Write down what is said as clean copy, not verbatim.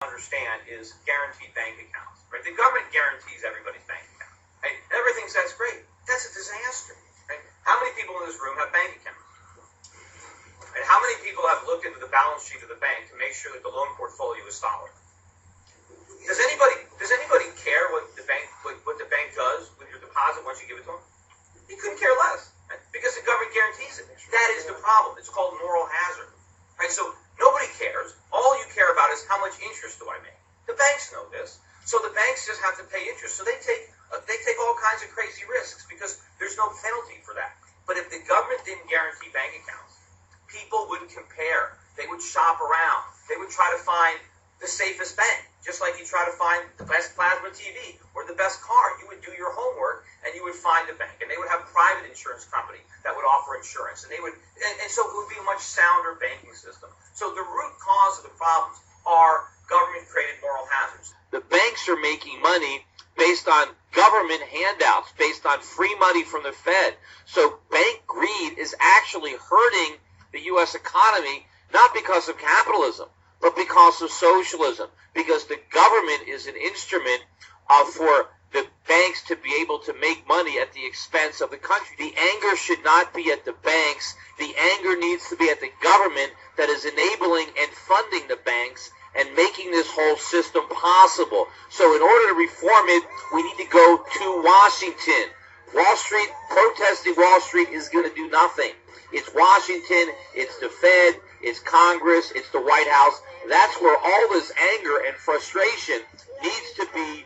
understand is guaranteed bank accounts. Right? The government guarantees everybody's bank account. Right? Everything says great. That's a disaster. Right? How many people in this room have bank accounts? And how many people have looked into the balance sheet of the bank to make sure that the loan portfolio is solid? Does anybody care what the bank does with your deposit once you give it to them? You couldn't care less, right? Because the government guarantees it. That is the problem. It's called moral hazard. Right? So nobody cares. All you care about is how much interest do I make. The banks know this, so the banks just have to pay interest. So they take all kinds of crazy risks because there's no penalty for that. But if the government didn't guarantee bank accounts, people would compare. They would shop around. They would try to find the safest bank, just like you try to find the best plasma TV or the best car. You would do your homework and you would find a bank, and they would have a private insurance company that would offer insurance, and they would, and so it would be a much sounder banking system. So the root cause of the problems are government-created moral hazards. The banks are making money based on government handouts, based on free money from the Fed. So bank greed is actually hurting the U.S. economy, not because of capitalism, but because of socialism, because the government is an instrument for the banks to be able to make money at the expense of the country. The anger should not be at the banks. The anger needs to be at the government that is enabling and funding the banks and making this whole system possible. So in order to reform it, we need to go to Washington. Wall Street, protesting Wall Street is going to do nothing. It's Washington, it's the Fed, it's Congress, it's the White House. That's where all this anger and frustration needs to be